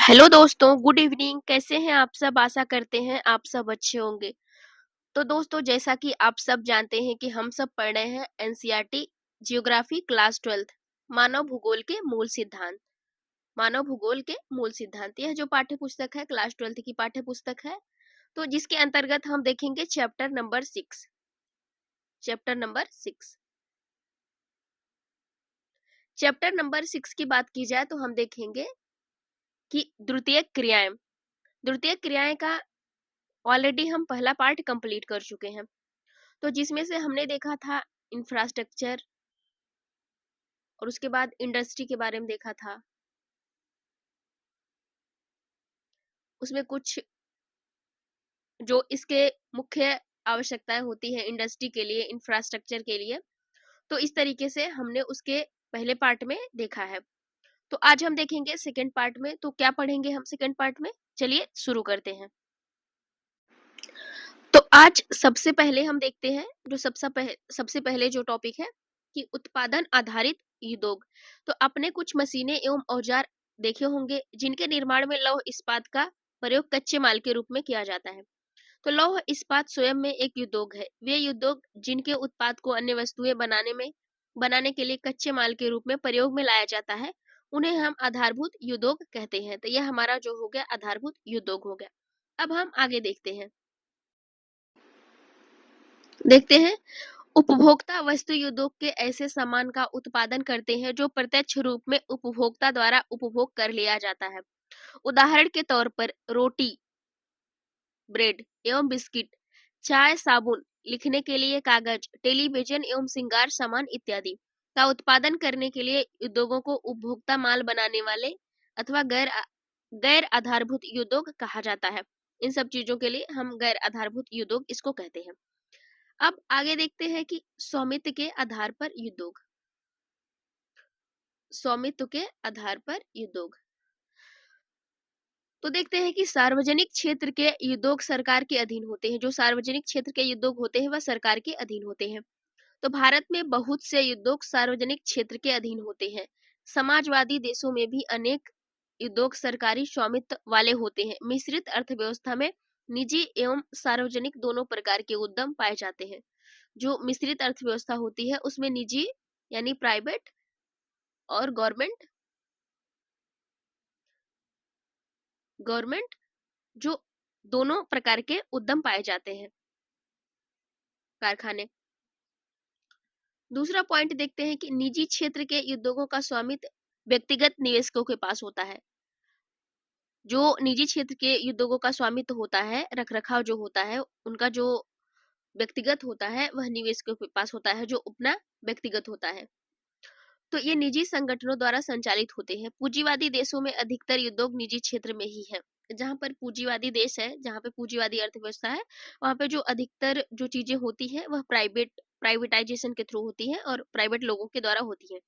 Hello दोस्तों, good evening. कैसे हैं आप सब? आशा करते हैं आप सब अच्छे होंगे। तो दोस्तों, जैसा कि आप सब जानते हैं कि हम सब पढ़ रहे हैं एनसीईआरटी जियोग्राफी क्लास 12 मानव भूगोल के मूल सिद्धांत। मानव भूगोल के मूल सिद्धांत, यह जो पाठ्य पुस्तक है क्लास 12 की पाठ्य पुस्तक है। तो जिसके अंतर्गत हम देखेंगे chapter number 6। Chapter number 6 chapter number 6 की बात की जाए तो हम देखेंगे कि द्वितीयक क्रियाएं। द्वितीयक क्रियाएं का ऑलरेडी हम पहला पार्ट कंप्लीट कर चुके हैं। तो जिसमें से हमने देखा था इंफ्रास्ट्रक्चर, और उसके बाद इंडस्ट्री के बारे में देखा था। उसमें कुछ जो इसके मुख्य आवश्यकताएं होती है इंडस्ट्री के लिए, इंफ्रास्ट्रक्चर के लिए, तो इस तरीके से हमने उसके पहले पार्ट में देखा है। तो आज हम देखेंगे सेकंड पार्ट में। तो क्या पढ़ेंगे हम सेकंड पार्ट में? चलिए शुरू करते हैं। तो आज सबसे पहले हम देखते हैं जो सबसे पहले जो टॉपिक है कि उत्पादन आधारित उद्योग। तो आपने कुछ मशीनें एवं औजार देखे होंगे जिनके निर्माण में लौह इस्पात का प्रयोग कच्चे माल के रूप में किया जाता है। तो लौह इस्पात स्वयं में एक उद्योग है। वे उद्योग जिनके उत्पाद को अन्य वस्तुएं बनाने के लिए कच्चे माल के रूप में प्रयोग में लाया जाता है, उन्हें हम आधारभूत उद्योग कहते हैं। तो यह हमारा जो हो गया आधारभूत उद्योग हो गया। अब हम आगे देखते हैं उपभोक्ता वस्तु उद्योग के ऐसे सामान का उत्पादन करते हैं जो प्रत्यक्ष रूप में उपभोक्ता द्वारा उपभोग कर लिया जाता है। उदाहरण के तौर पर रोटी, ब्रेड एवं बिस्किट, चाय, साबुन, लिखने के लिए कागज, टेलीविजन एवं श्रृंगार सामान इत्यादि का उत्पादन करने के लिए उद्योगों को उपभोक्ता माल बनाने वाले अथवा गैर आधारभूत उद्योग कहा जाता है। इन सब चीजों के लिए हम गैर आधारभूत उद्योग इसको कहते हैं। अब आगे देखते हैं कि स्वामित्व के आधार पर उद्योग। स्वामित्व के आधार पर उद्योग, तो देखते हैं कि सार्वजनिक क्षेत्र के उद्योग सरकार के अधीन होते हैं। जो सार्वजनिक क्षेत्र के उद्योग होते हैं वह सरकार के अधीन होते हैं। तो भारत में बहुत से उद्योग सार्वजनिक क्षेत्र के अधीन होते हैं। समाजवादी देशों में भी अनेक उद्योग सरकारी स्वामित्व वाले होते हैं। मिश्रित अर्थव्यवस्था में निजी एवं सार्वजनिक दोनों प्रकार के उद्यम पाए जाते हैं। जो मिश्रित अर्थव्यवस्था होती है उसमें निजी यानी प्राइवेट और गवर्नमेंट जो दोनों प्रकार के उद्यम पाए जाते हैं, कारखाने। दूसरा पॉइंट देखते हैं कि निजी क्षेत्र के उद्योगों का स्वामित्व व्यक्तिगत निवेशकों के पास होता है। जो निजी क्षेत्र के उद्योगों का स्वामित्व होता है, रख रखाव जो होता है उनका जो व्यक्तिगत होता है वह निवेशकों के पास होता है, जो अपना व्यक्तिगत होता है। तो ये निजी संगठनों द्वारा संचालित होते हैं। पूंजीवादी देशों में अधिकतर उद्योग निजी क्षेत्र में ही है। जहां पर पूंजीवादी देश है, जहां पे पूंजीवादी अर्थव्यवस्था है, वहां पे जो अधिकतर जो चीजें होती है वह प्राइवेटाइजेशन के थ्रू होती है और प्राइवेट लोगों के द्वारा होती है।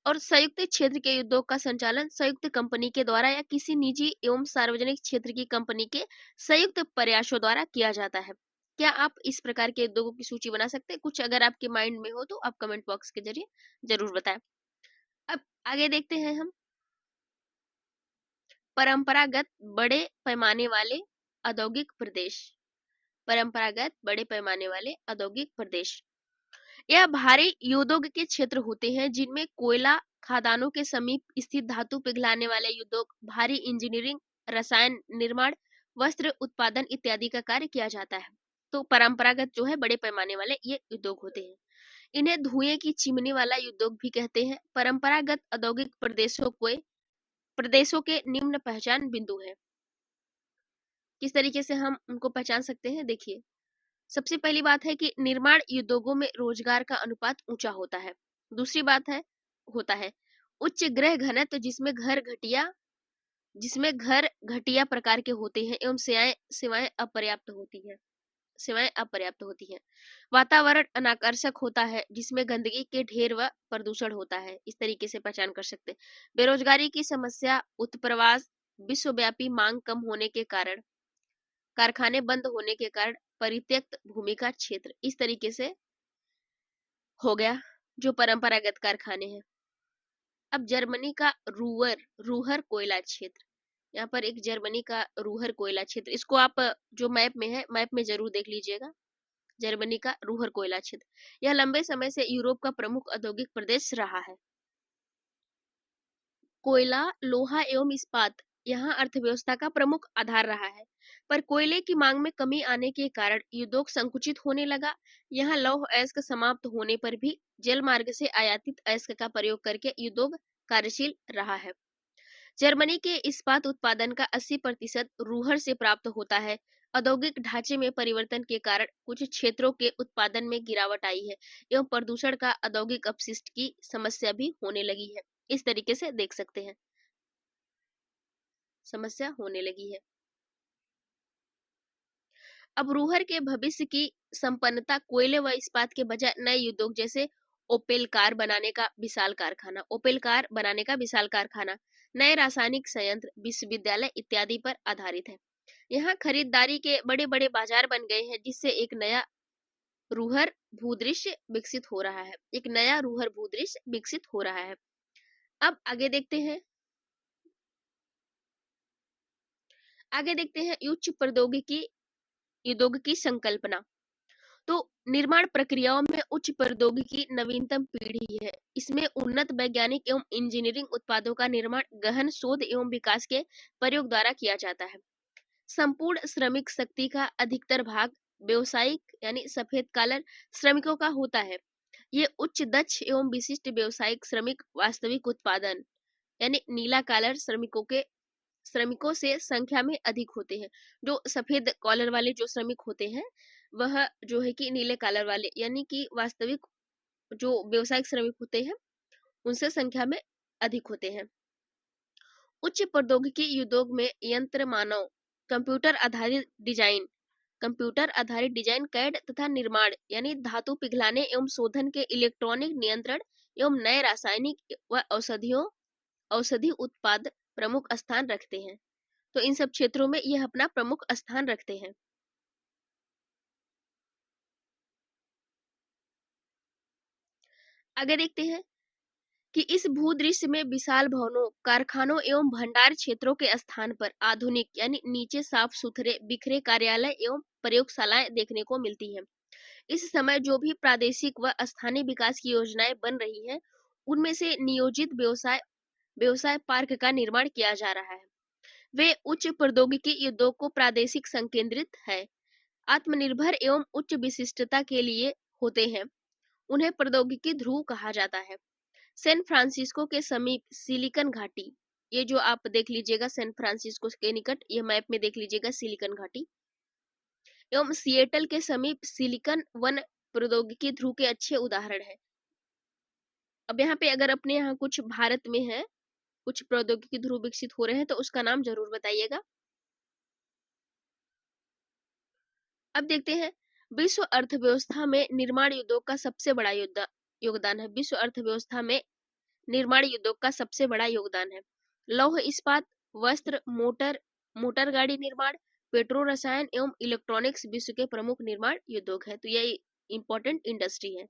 और संयुक्त क्षेत्र के उद्योग का संचालन संयुक्त कंपनी के द्वारा या किसी निजी एवं सार्वजनिक क्षेत्र की कंपनी के संयुक्त प्रयासों द्वारा किया जाता है। क्या आप इस प्रकार के उद्योगों की सूची बना सकते हैं? कुछ अगर आपके माइंड में हो तो आप कमेंट बॉक्स के जरिए जरूर बताएं। अब आगे देखते हैं हम परंपरागत बड़े पैमाने वाले औद्योगिक प्रदेश। परंपरागत बड़े पैमाने वाले औद्योगिक प्रदेश, यह भारी उद्योग के क्षेत्र होते हैं जिनमें कोयला खदानों के समीप स्थित धातु पिघलाने वाले उद्योग, भारी इंजीनियरिंग, रसायन निर्माण, वस्त्र उत्पादन इत्यादि का कार्य किया जाता है। तो परंपरागत जो है बड़े पैमाने वाले ये उद्योग होते हैं। इन्हें धुएं की चिमनी वाला उद्योग भी कहते हैं। परंपरागत औद्योगिक प्रदेशों के निम्न पहचान बिंदु है। किस तरीके से हम उनको पहचान सकते हैं? देखिए, सबसे पहली बात है कि निर्माण उद्योगों में रोजगार का अनुपात ऊंचा होता है। दूसरी बात होता है उच्च गृह घनत्व, जिसमें घर घटिया प्रकार के होते हैं एवं सेवाएं अपर्याप्त होती हैं। वातावरण अनाकर्षक होता है जिसमें गंदगी के ढेर व प्रदूषण होता है। इस तरीके से पहचान कर सकते हैं। बेरोजगारी की समस्या, उत्प्रवास, विश्वव्यापी मांग कम होने के कारण, कारखाने बंद होने के कारण परित्यक्त भूमि का क्षेत्र, इस तरीके से हो गया जो परंपरागत कारखाने हैं। अब जर्मनी का रूहर कोयला क्षेत्र, यहाँ पर एक जर्मनी का रूहर कोयला क्षेत्र, इसको आप जो मैप में है, मैप में जरूर देख लीजिएगा। जर्मनी का रूहर कोयला क्षेत्र, यह लंबे समय से यूरोप का प्रमुख औद्योगिक प्रदेश रहा है। कोयला, लोहा एवं इस्पात यहाँ अर्थव्यवस्था का प्रमुख आधार रहा है, पर कोयले की मांग में कमी आने के कारण उद्योग संकुचित होने लगा। यहाँ लौह अयस्क समाप्त होने पर भी जल मार्ग से आयातित अयस्क का प्रयोग करके उद्योग कार्यशील रहा है। जर्मनी के इस्पात उत्पादन का 80% रूहर से प्राप्त होता है। औद्योगिक ढांचे में परिवर्तन के कारण कुछ क्षेत्रों के उत्पादन में गिरावट आई है एवं प्रदूषण का औद्योगिक अपशिष्ट की समस्या भी होने लगी है। इस तरीके से देख सकते हैं, समस्या होने लगी है। अब रूहर के भविष्य की संपन्नता कोयले व इस्पात के बजाय नए उद्योग जैसे ओपेल कार बनाने का विशाल कारखाना, नए रासायनिक संयंत्र, विश्वविद्यालय इत्यादि पर आधारित है। यहाँ खरीदारी के बड़े बड़े बाजार बन गए हैं, जिससे एक नया रूहर भूदृश्य विकसित हो रहा है। एक नया रूहर भूदृश्य विकसित हो रहा है। अब आगे देखते हैं, उच्च प्रौद्योगिकी उद्योग की संकल्पना। तो निर्माण प्रक्रियाओं में उच्च प्रौद्योगिकी नवीनतम पीढ़ी है। इसमें उन्नत वैज्ञानिक एवं इंजीनियरिंग उत्पादों का निर्माण गहन शोध एवं विकास के प्रयोग द्वारा किया जाता है। संपूर्ण श्रमिक शक्ति का अधिकतर भाग व्यवसायिक यानी सफेद कॉलर श्रमिकों का होता है। ये उच्च दक्ष एवं विशिष्ट व्यवसायिक श्रमिक वास्तविक उत्पादन यानी नीला कॉलर श्रमिकों से संख्या में अधिक होते हैं। जो सफेद कॉलर वाले जो श्रमिक होते हैं, वह जो है कि नीले कॉलर वाले यानी कि वास्तविक जो व्यवसायिक श्रमिक होते हैं, उनसे संख्या में अधिक होते हैं। उच्च प्रौद्योगिकी उद्योग में यंत्र मानव, कंप्यूटर आधारित डिजाइन कैड तथा निर्माण यानी धातु पिघलाने एवं शोधन के इलेक्ट्रॉनिक नियंत्रण एवं नए रासायनिक व औषधि उत्पाद प्रमुख स्थान रखते हैं। तो इन सब क्षेत्रों में यह अपना प्रमुख स्थान रखते हैं। आगे देखते हैं कि इस भूदृश्य में विशाल भवनों, कारखानों एवं भंडार क्षेत्रों के स्थान पर आधुनिक यानी नीचे साफ सुथरे बिखरे कार्यालय एवं प्रयोगशालाएं देखने को मिलती हैं। इस समय जो भी प्रादेशिक व स्थानीय विकास की योजनाएं बन रही हैं, उनमें से नियोजित व्यवसाय पार्क का निर्माण किया जा रहा है। वे उच्च प्रौद्योगिकी उद्योग को प्रादेशिक संकेंद्रित है, आत्मनिर्भर एवं उच्च विशिष्टता के लिए होते हैं। उन्हें प्रौद्योगिकी ध्रुव कहा जाता है। सैन फ्रांसिस्को के समीप सिलिकन घाटी, ये जो आप देख लीजिएगा सैन फ्रांसिस्को के निकट, ये मैप में देख लीजिएगा सिलिकन घाटी, एवं सिएटल के समीप सिलिकन वन प्रौद्योगिकी ध्रुव के अच्छे उदाहरण है। अब यहाँ पे अगर अपने यहाँ कुछ भारत में है, कुछ प्रौद्योगिकी ध्रुव विकसित हो रहे हैं, तो उसका नाम जरूर बताइएगा। अब देखते हैं, विश्व अर्थव्यवस्था में निर्माण उद्योग का सबसे बड़ा योगदान है। विश्व अर्थव्यवस्था में निर्माण उद्योग का सबसे बड़ा योगदान है। लौह इस्पात, वस्त्र, मोटर गाड़ी निर्माण, पेट्रो रसायन एवं इलेक्ट्रॉनिक्स विश्व के प्रमुख निर्माण उद्योग है। तो यह इंपॉर्टेंट इंडस्ट्री है।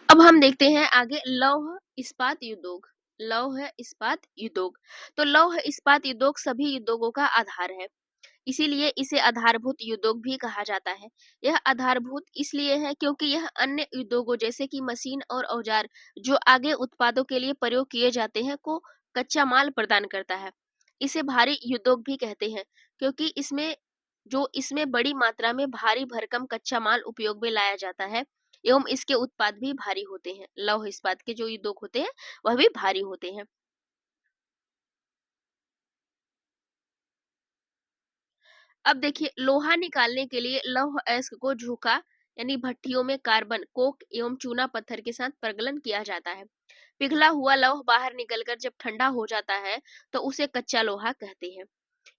अब हम देखते हैं आगे लौह इस्पात उद्योग। तो लौह इस्पात उद्योग सभी उद्योगों का आधार है, इसीलिए इसे आधारभूत उद्योग भी कहा जाता है। यह आधारभूत इसलिए है क्योंकि यह अन्य उद्योगों जैसे कि मशीन और औजार जो आगे उत्पादों के लिए प्रयोग किए जाते हैं को कच्चा माल प्रदान करता है। इसे भारी उद्योग भी कहते हैं क्योंकि इसमें बड़ी मात्रा में भारी भरकम कच्चा माल उपयोग में लाया जाता है एवं इसके उत्पाद भी भारी होते हैं। लौह इस्पात के जो उद्योग होते हैं वह भी भारी होते हैं। अब देखिए, लोहा निकालने के लिए लौह अयस्क को झोंका यानी भट्टियों में कार्बन, कोक एवं चूना पत्थर के साथ प्रगलन किया जाता है। पिघला हुआ लौह बाहर निकलकर जब ठंडा हो जाता है तो उसे कच्चा लोहा कहते हैं।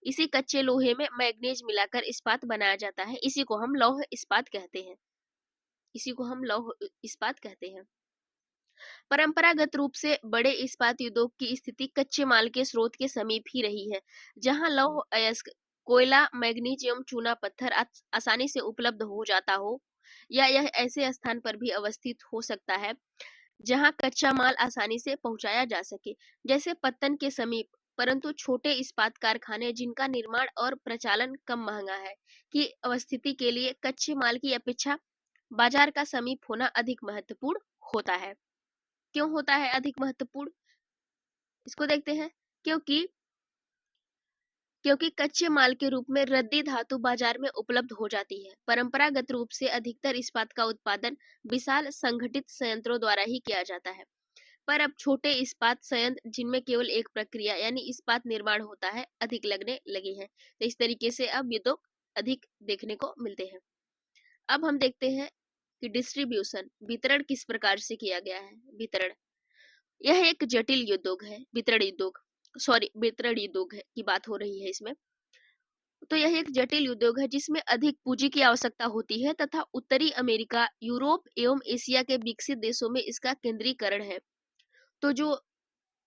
इसी कच्चे लोहे में मैग्नीज मिलाकर इस्पात बनाया जाता है। इसी को हम लौह इस्पात कहते हैं। परंपरागत रूप से बड़े इस्पात उद्योग की स्थिति कच्चे माल के स्रोत के समीप ही रही है, जहां लौह अयस्क, कोयला, मैग्नीज एवं चूना पत्थर आसानी से उपलब्ध हो जाता हो, या यह ऐसे स्थान पर भी अवस्थित हो सकता है जहां कच्चा माल आसानी से पहुंचाया जा सके, जैसे पत्तन के समीप, परंतु छोटे इस्पात कारखाने जिनका निर्माण और प्रचालन कम महंगा है की अवस्थिति के लिए कच्चे माल की अपेक्षा बाजार का समीप होना अधिक महत्वपूर्ण होता है। क्यों होता है अधिक महत्वपूर्ण, इसको देखते हैं। क्योंकि क्योंकि कच्चे माल के रूप में रद्दी धातु बाजार में उपलब्ध हो जाती है। परंपरागत रूप से अधिकतर इस्पात का उत्पादन विशाल संगठित संयंत्रों द्वारा ही किया जाता है, पर अब छोटे इस्पात संयंत्र जिनमें केवल एक प्रक्रिया यानी इस्पात निर्माण होता है अधिक लगने लगे हैं। तो इस तरीके से अब उद्योग अधिक देखने को मिलते हैं। अब हम देखते हैं कि डिस्ट्रीब्यूशन, वितरण किस प्रकार से किया गया है। वितरण, यह एक जटिल उद्योग है। वितरण उद्योग है की बात हो रही है इसमें। तो यह एक जटिल उद्योग है जिसमें अधिक पूंजी की आवश्यकता होती है तथा उत्तरी अमेरिका, यूरोप एवं एशिया के विकसित देशों में इसका केंद्रीकरण है। तो जो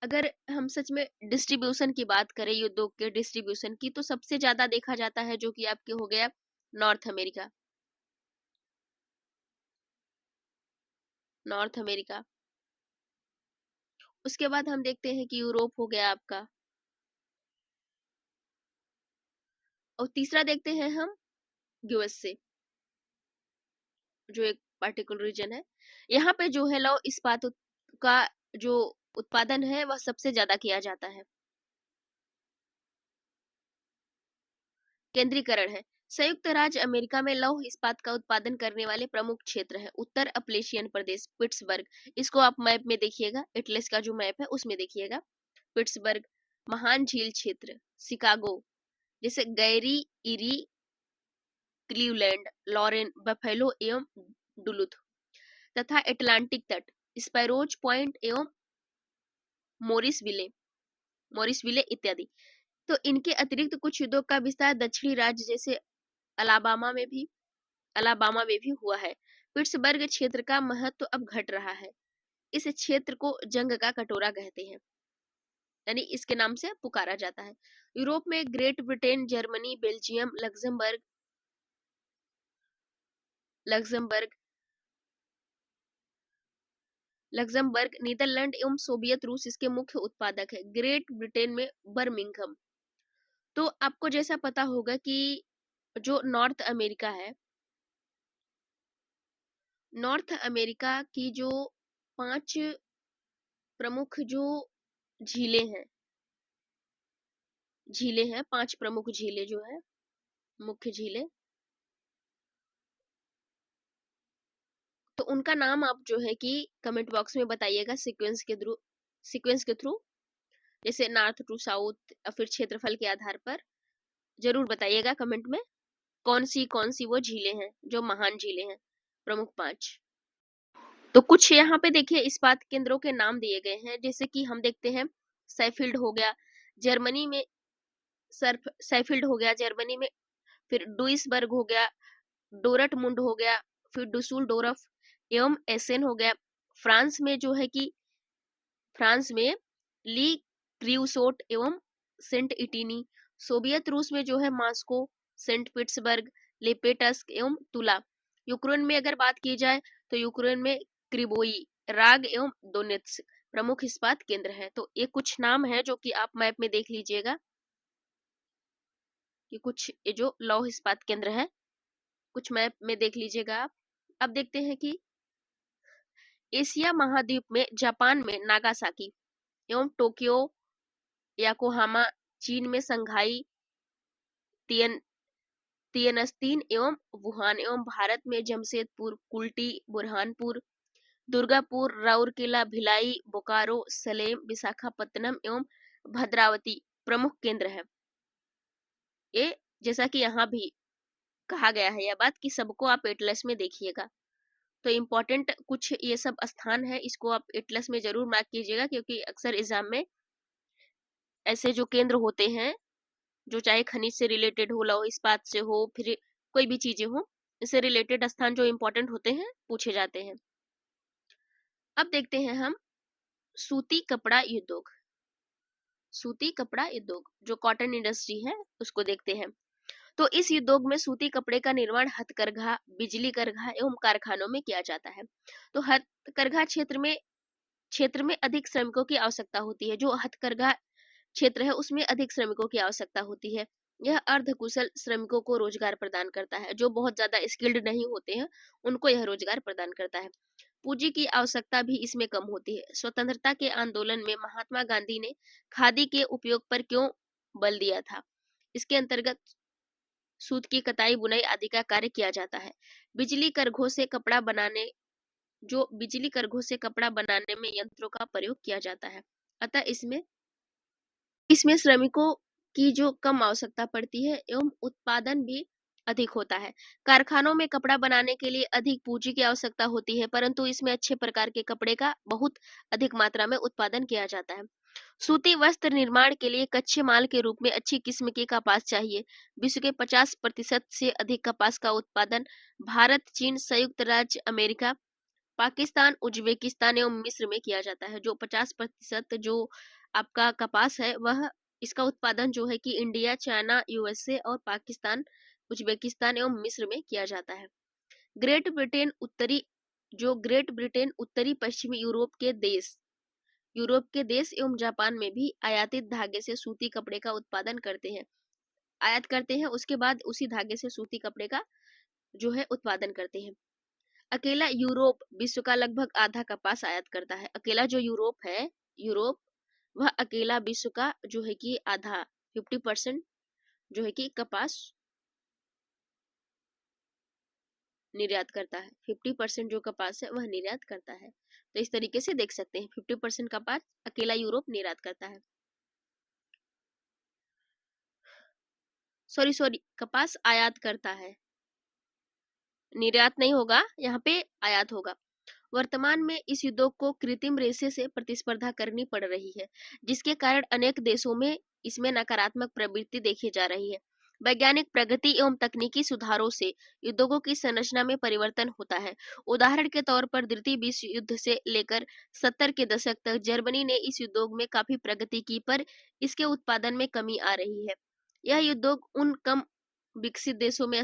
अगर हम सच में डिस्ट्रीब्यूशन की बात करें, उद्योग के डिस्ट्रीब्यूशन की, तो सबसे ज्यादा देखा जाता है जो कि आपके हो गया नॉर्थ अमेरिका। नॉर्थ अमेरिका, उसके बाद हम देखते हैं कि यूरोप हो गया आपका, और तीसरा देखते हैं हम यूएसए, जो एक पार्टिकुलर रीजन है। यहाँ पे जो है लौह इस्पात का जो उत्पादन है वह सबसे ज्यादा किया जाता है। केंद्रीकरण है, संयुक्त राज्य अमेरिका में लौह इस्पात का उत्पादन करने वाले प्रमुख क्षेत्र है उत्तर अपलेशियन प्रदेश, पिट्सबर्ग। इसको आप मैप में देखिएगा, एटलस का जो मैप है उसमें देखिएगा। पिट्सबर्ग, महान झील क्षेत्र, शिकागो, जैसे Gary, eri, Cleveland, Lauren, buffalo एवं डुलुथ, तथा एटलांटिक तट, स्पैरोज पॉइंट एवं मोरिसविले इत्यादि। तो इनके अतिरिक्त कुछ उद्योग का विस्तार दक्षिणी राज्य जैसे अलाबामा में भी हुआ है। पिट्सबर्ग क्षेत्र का महत्व अब घट रहा है। इस क्षेत्र को जंग का कटोरा कहते हैं, यानी इसके नाम से पुकारा जाता है। यूरोप में Great Britain, Germany, Belgium, Luxembourg, Netherland एवं सोवियत रूस इसके मुख्य उत्पादक है। ग्रेट ब्रिटेन में बर्मिंघम। तो आपको जैसा पता होगा कि जो नॉर्थ अमेरिका की जो 5 प्रमुख जो झीलें हैं, 5 प्रमुख झीलें जो है, मुख्य झीलें, तो उनका नाम आप जो है कि कमेंट बॉक्स में बताइएगा सीक्वेंस के थ्रू, जैसे नॉर्थ टू साउथ या फिर क्षेत्रफल के आधार पर जरूर बताइएगा कमेंट में कौन सी वो झीलें हैं जो महान झीलें हैं, प्रमुख 5। तो कुछ यहाँ पे देखिए इस्पात केंद्रों के नाम दिए गए हैं, जैसे कि हम देखते हैं सैफील्ड हो गया जर्मनी में, सैफील्ड हो गया जर्मनी में, फिर डुइसबर्ग हो गया, डोरटमुंड हो गया, फिर डुसुलडोरफ एवं एसेन हो गया। फ्रांस में जो है कि फ्रांस में ली क्रियूसोट एवं सेंट इटिनी। सोवियत रूस में जो है मास्को, सेंट पीटर्सबर्ग, लिपेटस्क एवं तुला। यूक्रेन में अगर बात की जाए तो यूक्रेन में क्रिबोई, राग एवं दोनेत्स्क प्रमुख इस्पात केंद्र है। तो ये कुछ नाम है जो कि आप मैप में देख लीजिएगा कि कुछ ये जो लौह इस्पात केंद्र है, कुछ मैप में देख लीजिएगा आप। अब देखते हैं कि एशिया महाद्वीप में जापान में नागासाकी एवं टोक्यो, याकोहामा, चीन में संघाई, तियनस्तीन एवं वुहान, एवं भारत में जमशेदपुर, कुल्टी, बुरहानपुर, दुर्गापुर, राउरकेला, भिलाई, बोकारो, सलेम, विशाखापत्तनम एवं भद्रावती प्रमुख केंद्र है। ये जैसा कि यहाँ भी कहा गया है यह बात कि सबको आप एटलस में देखिएगा। तो इम्पोर्टेंट कुछ ये सब स्थान है, इसको आप एटलस में जरूर मार्क कीजिएगा, क्योंकि अक्सर एग्जाम में ऐसे जो केंद्र होते हैं जो चाहे खनिज से रिलेटेड हो, लौह इस्पात से हो, फिर कोई भी चीजें हो, इससे रिलेटेड स्थान जो इम्पोर्टेंट होते हैं पूछे जाते हैं। अब देखते हैं हम सूती कपड़ा उद्योग। सूती कपड़ा उद्योग जो कॉटन इंडस्ट्री है उसको देखते हैं। तो इस उद्योग में सूती कपड़े का निर्माण हथकरघा, बिजली करघा एवं कारखानों में किया जाता है। तो हथकरघा क्षेत्र में क्षेत्र में अधिक श्रमिकों की आवश्यकता होती है। जो हथकरघा क्षेत्र है उसमें अधिक श्रमिकों की आवश्यकता होती है। यह अर्धकुशल श्रमिकों को रोजगार प्रदान करता है। जो बहुत ज्यादा स्किल्ड नहीं होते हैं उनको यह रोजगार प्रदान करता है। पूंजी की आवश्यकता भी इसमें कम होती है। स्वतंत्रता के आंदोलन में महात्मा गांधी ने खादी के उपयोग पर क्यों बल दिया था? इसके अंतर्गत सूत की कताई बुनाई आदि का कार्य किया जाता है। बिजली करघों से कपड़ा बनाने जो बिजली करघों से कपड़ा बनाने में यंत्रों का प्रयोग किया जाता है। अतः इसमें इसमें श्रमिकों की जो कम आवश्यकता पड़ती है एवं उत्पादन भी अधिक होता है। कारखानों में कपड़ा बनाने के लिए अधिक पूंजी की आवश्यकता होती है, परंतु इसमें अच्छे प्रकार के कपड़े का बहुत अधिक मात्रा में उत्पादन किया जाता है। सूती वस्त्र निर्माण के लिए कच्चे माल के रूप में अच्छी किस्म के कपास चाहिए। विश्व के 50% से अधिक कपास का उत्पादन भारत, चीन, संयुक्त राज्य अमेरिका, पाकिस्तान, उज्बेकिस्तान एवं मिस्र में किया जाता है। जो 50% जो आपका कपास है वह इसका उत्पादन जो है कि इंडिया, चाइना, यूएसए और पाकिस्तान, उज्बेकिस्तान एवं मिस्र में किया जाता है। ग्रेट ब्रिटेन उत्तरी पश्चिमी यूरोप के देश एवं जापान में भी आयातित धागे से सूती कपड़े का उत्पादन आयात करते हैं। उसके बाद उसी धागे से सूती कपड़े का जो है उत्पादन करते हैं। अकेला यूरोप विश्व का लगभग आधा कपास आयात करता है। अकेला जो यूरोप वह अकेला विश्व का जो है कि आधा 50% जो है कि कपास निर्यात करता है। 50% जो कपास है वह निर्यात करता है। तो इस तरीके से देख सकते हैं 50% कपास अकेला यूरोप निर्यात करता है। सॉरी कपास आयात करता है, निर्यात नहीं होगा, यहाँ पे आयात होगा। वर्तमान में इस उद्योग को कृत्रिम रेशे से प्रतिस्पर्धा करनी पड़ रही है, जिसके कारण अनेक देशों में इसमें नकारात्मक प्रवृत्ति देखी जा रही है। वैज्ञानिक प्रगति एवं तकनीकी सुधारों से उद्योगों की संरचना में परिवर्तन होता है। उदाहरण के तौर पर द्वितीय विश्व युद्ध से लेकर 70 के दशक तक जर्मनी ने इस उद्योग में काफी प्रगति की, पर इसके उत्पादन में कमी आ रही है। यह उद्योग उन कम विकसित देशों में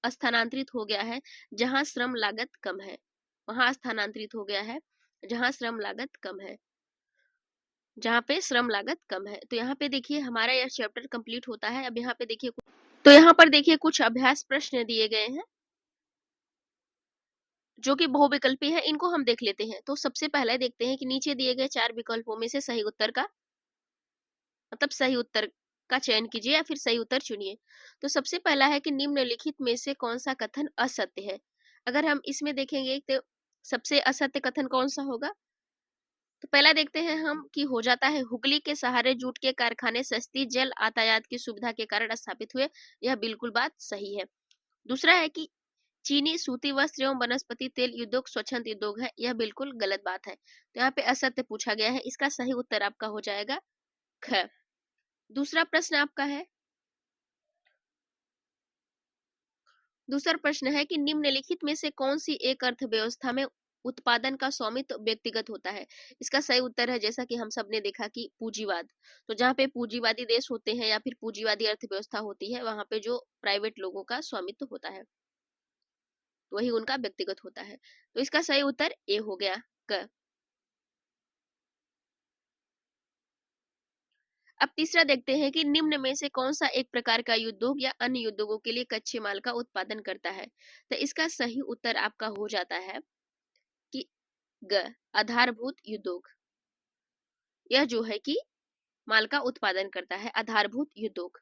स्थानांतरित हो गया है जहां श्रम लागत कम है। वहां स्थानांतरित हो गया है जहां श्रम लागत कम है, जहां पे श्रम लागत कम है। तो यहाँ पे देखिए हमारा यह चैप्टर कंप्लीट होता है। अब यहाँ पे देखिए तो यहाँ पर देखिए कुछ अभ्यास प्रश्न दिए गए हैं जो कि बहुविकल्पी है, इनको हम देख लेते हैं। तो सबसे पहले देखते हैं कि नीचे दिए गए 4 विकल्पों में से सही उत्तर का मतलब सही उत्तर का चयन कीजिए या फिर सही उत्तर चुनिए। तो सबसे पहला है कि निम्नलिखित में से कौन सा कथन असत्य है। अगर हम इसमें देखेंगे तो सबसे असत्य कथन कौन सा होगा? तो पहला देखते हैं हम कि हो जाता है हुगली के सहारे जूट के कारखाने सस्ती जल यातायात की सुविधा के कारण स्थापित हुए। यह बिल्कुल बात सही है। दूसरा है कि चीनी सूती वस्त्र एवं वनस्पति तेल उद्योग स्वच्छंद उद्योग है। यह बिल्कुल गलत बात है। तो यहाँ पे असत्य पूछा गया है, इसका सही उत्तर आपका हो जाएगा ख। दूसरा प्रश्न आपका है, दूसरा प्रश्न है कि निम्नलिखित में से कौन सी एक अर्थव्यवस्था में उत्पादन का स्वामित्व व्यक्तिगत होता है। इसका सही उत्तर है जैसा कि हम सब ने देखा कि पूंजीवाद। तो जहाँ पे पूंजीवादी देश होते हैं या फिर पूंजीवादी अर्थव्यवस्था होती है वहां पे जो प्राइवेट लोगों का स्वामित्व होता है वही उनका व्यक्तिगत होता है। तो इसका सही उत्तर ए हो गया क। अब तीसरा देखते हैं कि निम्न में से कौन सा एक प्रकार का उद्योग या अन्य उद्योगों के लिए कच्चे माल का उत्पादन करता है। तो इसका सही उत्तर आपका हो जाता है कि ग आधारभूत उद्योग। यह जो है कि माल का उत्पादन करता है आधारभूत उद्योग।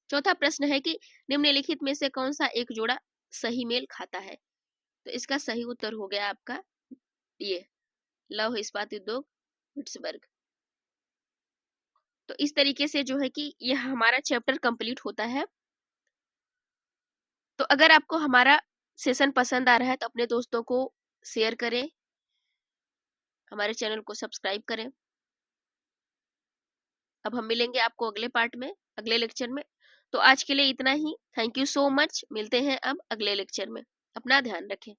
चौथा प्रश्न है कि निम्नलिखित में से कौन सा एक जोड़ा सही मेल खाता है। तो इसका सही उत्तर हो गया आपका ये लौह इस्पात उद्योग पिट्सबर्ग। तो इस तरीके से जो है कि यह हमारा चैप्टर कंप्लीट होता है। तो अगर आपको हमारा सेशन पसंद आ रहा है तो अपने दोस्तों को शेयर करें, हमारे चैनल को सब्सक्राइब करें। अब हम मिलेंगे आपको अगले पार्ट में, अगले लेक्चर में। तो आज के लिए इतना ही। Thank you so much. मिलते हैं अब अगले लेक्चर में। अपना ध्यान रखें।